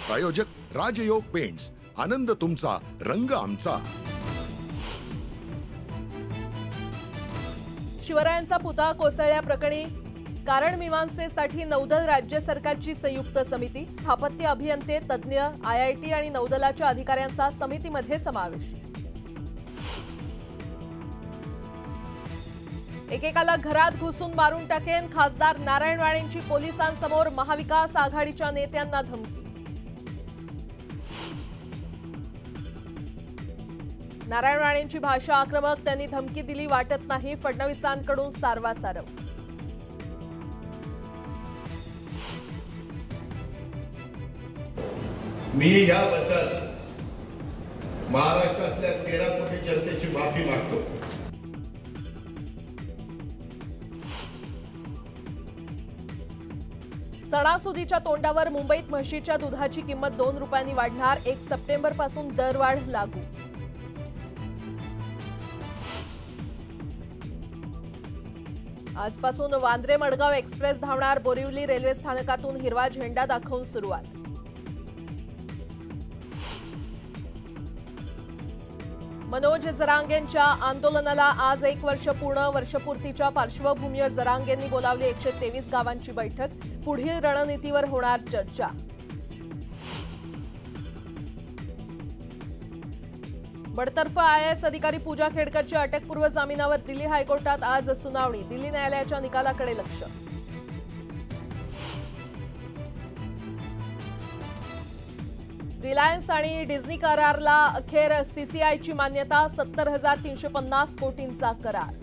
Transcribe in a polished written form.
प्रायोजक राजयोग पेंट्स, आनंद तुमचा, रंग आमचा। शिवरायांचा पुतळा कोसळल्याप्रकरणी कारण मीमांसेसाठी नौदल राज्य सरकारची संयुक्त समिती, स्थापत्य अभियंते, तज्ज्ञ, IIT आणि नौदलाच्या अधिकाऱ्यांचा समितीमध्ये समावेश। एकेकाला घरात घुसून मारून टाकेन, खासदार नारायण राणेंची पोलिसांसमोर महाविकास आघाडीच्या नेत्यांना धमकी। नारायण राणेंची भाषा आक्रमक, त्यांनी धमकी दिली वाटत नाही, फडणवीसांकडून सारवासारव। मी याबद्दल महाराष्ट्रातल्या 13 कोटी जनतेची माफी मागतो। सणासुदीच्या तोंडावर मुंबईत म्हशीच्या दुधाची किंमत 2 रुपयांनी वाढणार, 1 सप्टेंबर पासून दरवाढ लागू। आजपासून वांद्रे मडगाव एक्सप्रेस धावणार, बोरिवली रेल्वे स्थानकातून हिरवा झेंडा दाखवून सुरुवात। मनोज जरांगेंच्या आंदोलनाला आज 1 वर्ष पूर्ण, वर्षपूर्तीच्या पार्श्वभूमीवर जरांगेंनी बोलावली 123 गावांची बैठक, पुढील रणनीतीवर होणार चर्चा। बडतर्फ IAS अधिकारी पूजा खेडकरच्या अटकपूर्व जामिनावर दिल्ली हायकोर्टात आज सुनावणी, दिल्ली न्यायालयाच्या निकालाकडे लक्ष। रिलायन्स आणि डिझनी करारला अखेर CCIची मान्यता, 70,350 कोटींचा करार।